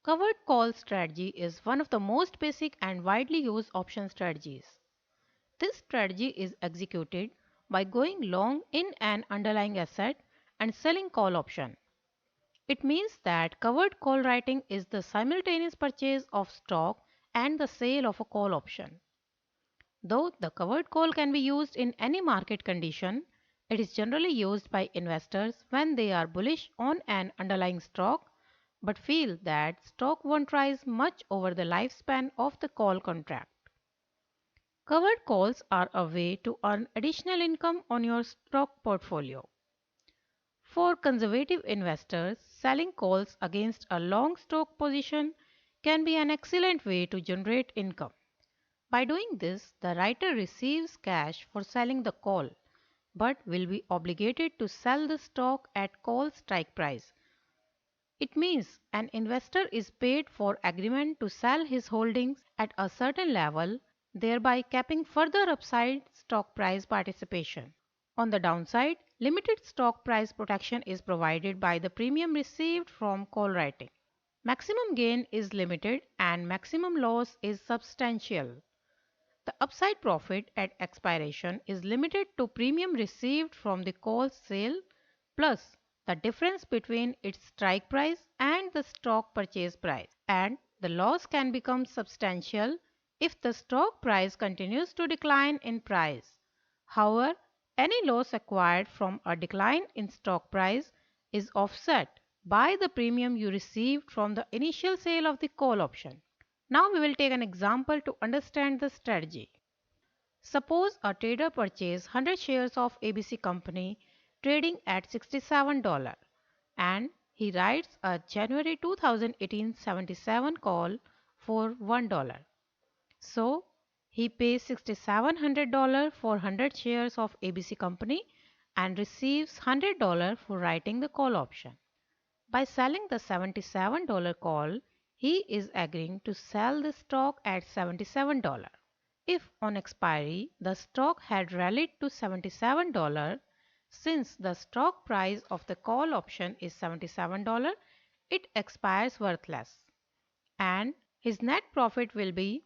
Covered call strategy is one of the most basic and widely used option strategies. This strategy is executed by going long in an underlying asset and selling call option. It means that covered call writing is the simultaneous purchase of stock and the sale of a call option. Though the covered call can be used in any market condition, it is generally used by investors when they are bullish on an underlying stock but feel that stock won't rise much over the lifespan of the call contract. Covered calls are a way to earn additional income on your stock portfolio. For conservative investors, selling calls against a long stock position can be an excellent way to generate income. By doing this, the writer receives cash for selling the call, but will be obligated to sell the stock at call strike price. It means an investor is paid for agreement to sell his holdings at a certain level, thereby capping further upside stock price participation. On the downside, limited stock price protection is provided by the premium received from call writing. Maximum gain is limited and maximum loss is substantial. The upside profit at expiration is limited to premium received from the call sale plus the difference between its strike price and the stock purchase price, and the loss can become substantial if the stock price continues to decline in price. However, any loss acquired from a decline in stock price is offset by the premium you received from the initial sale of the call option. Now we will take an example to understand the strategy. Suppose a trader purchases 100 shares of ABC company trading at $67 and he writes a January 2018 77 call for $1. So he pays $6,700 for 100 shares of ABC company and receives $100 for writing the call option. By selling the $77 call, he is agreeing to sell the stock at $77. If on expiry the stock had rallied to $77, since the stock price of the call option is $77, it expires worthless and his net profit will be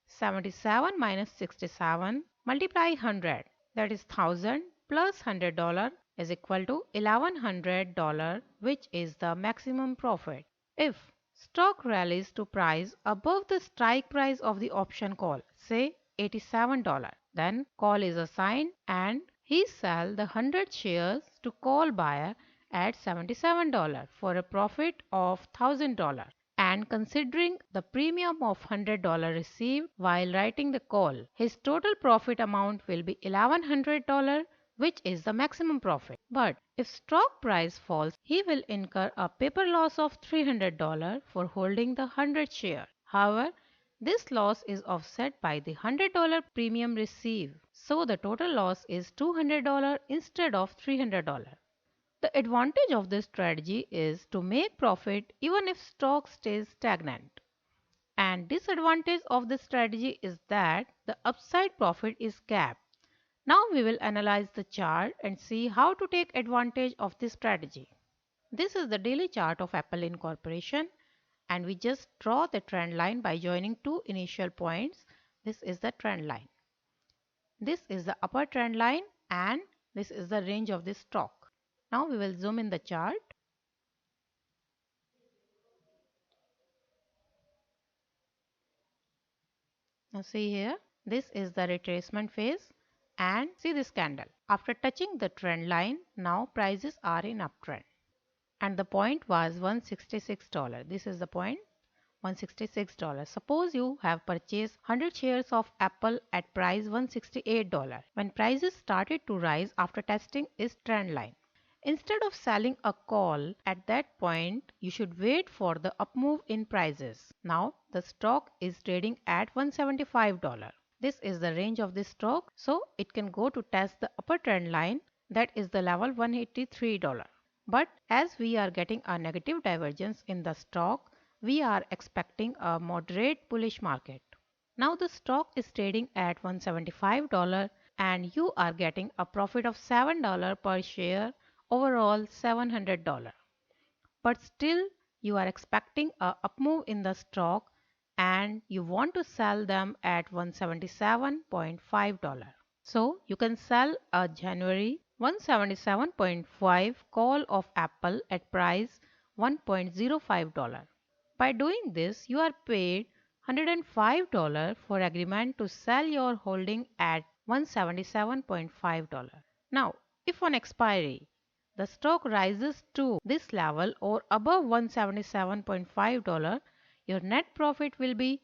77 minus 67 multiply 100, that is 1000 plus $100 is equal to $1100, which is the maximum profit. If stock rallies to price above the strike price of the option call, say $87, then call is assigned and he sell the 100 shares to call buyer at $77 for a profit of $1000. And considering the premium of $100 received while writing the call, his total profit amount will be $1100, which is the maximum profit. But if stock price falls, he will incur a paper loss of $300 for holding the 100 share. However, this loss is offset by the $100 premium received. So the total loss is $200 instead of $300. The advantage of this strategy is to make profit even if stock stays stagnant. And disadvantage of this strategy is that the upside profit is capped. Now we will analyze the chart and see how to take advantage of this strategy. This is the daily chart of Apple Incorporation and we just draw the trend line by joining two initial points. This is the trend line. This is the upper trend line and this is the range of this stock. Now we will zoom in the chart. Now see here, this is the retracement phase and see this candle. After touching the trend line, now prices are in uptrend. And the point was $166. This is the point, $166. Suppose you have purchased 100 shares of Apple at price $168 when prices started to rise after testing its trend line. Instead of selling a call at that point, you should wait for the up move in prices. Now the stock is trading at $175. This is the range of this stock, so it can go to test the upper trend line, that is the level $183. But as we are getting a negative divergence in the stock, we are expecting a moderate bullish market. Now the stock is trading at $175 and you are getting a profit of $7 per share, overall $700. But still you are expecting a up move in the stock and you want to sell them at $177.5. So you can sell a January 177.5 call of Apple at price $1.05. By doing this, you are paid $105 for agreement to sell your holding at $177.5. Now, if on expiry the stock rises to this level or above $177.5, your net profit will be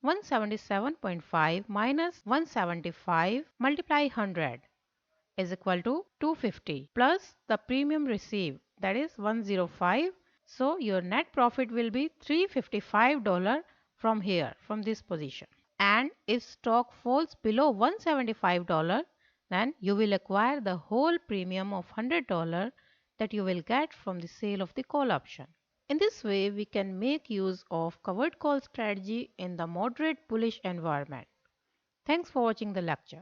177.5 minus 175 multiply 100 is equal to 250 plus the premium received, that is 105. So your net profit will be $355 from here, from this position. And if stock falls below $175, then you will acquire the whole premium of $100 that you will get from the sale of the call option. In this way, we can make use of covered call strategy in the moderate bullish environment. Thanks for watching the lecture.